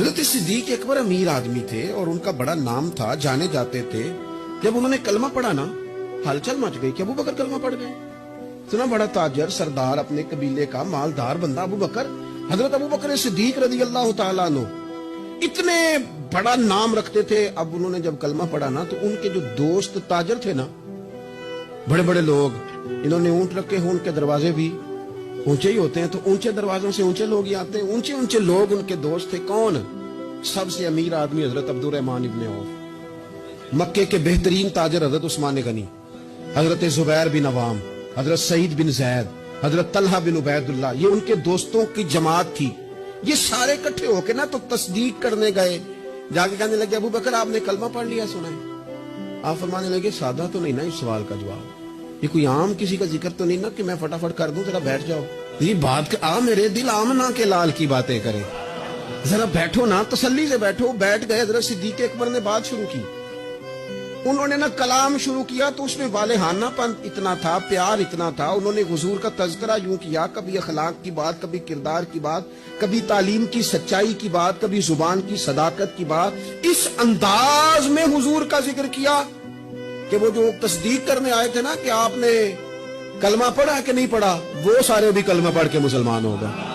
حضرت صدیق اکبر امیر آدمی تھے اور ان کا بڑا نام تھا, جانے جاتے تھے. جب انہوں نے کلمہ پڑھا نا, ہلچل مچ گئی کہ ابو بکر کلمہ پڑھ گئے. اتنا بڑا تاجر, سردار, اپنے قبیلے کا مالدار بندہ ابو بکر, حضرت ابو بکر صدیق رضی اللہ تعالیٰ عنہ اتنے بڑا نام رکھتے تھے. اب انہوں نے جب کلمہ پڑھا نا تو ان کے جو دوست تاجر تھے نا, بڑے بڑے لوگ, انہوں نے اونٹ رکھے ہوں, ان کے دروازے بھی اونچے ہی ہوتے ہیں, تو اونچے دروازوں سے اونچے لوگ ہی آتے ہیں. اونچے اونچے لوگ ان کے دوست تھے. کون؟ سب سے امیر آدمی حضرت عبد الرحمن ابن عوف, مکے کے بہترین تاجر حضرت عثمان غنی, حضرت زبیر بن عوام, حضرت سعید بن زید, حضرت طلحہ بن عبید اللہ, یہ ان کے دوستوں کی جماعت تھی. یہ سارے اکٹھے ہو کے نا تو تصدیق کرنے گئے. جا کے کہنے لگے ابو بکر آپ نے کلمہ پڑھ لیا, سنا ہے؟ آپ فرمانے لگے سادہ تو نہیں نا اس سوال کا جواب, یہ کوئی عام کسی کا ذکر تو نہیں نا کہ میں فٹافٹ کر دوں, ذرا بیٹھ جاؤ. یہ بات میرے دل آمنا کے لال کی باتیں کرے, ذرا بیٹھو نا, تسلی سے بیٹھو. بیٹھ گئے. حضرت صدیق اکبر نے بات شروع کی. انہوں نے نا کلام شروع کیا تو اس میں والہانہ پن اتنا تھا, پیار اتنا تھا. انہوں نے حضور کا تذکرہ یوں کیا, کبھی اخلاق کی بات, کبھی کردار کی بات, کبھی تعلیم کی سچائی کی بات, کبھی زبان کی صداقت کی بات. اس انداز میں حضور کا ذکر کیا کہ وہ جو تصدیق کرنے آئے تھے نا کہ آپ نے کلمہ پڑھا کہ نہیں پڑھا, وہ سارے بھی کلمہ پڑھ کے مسلمان ہو گئے.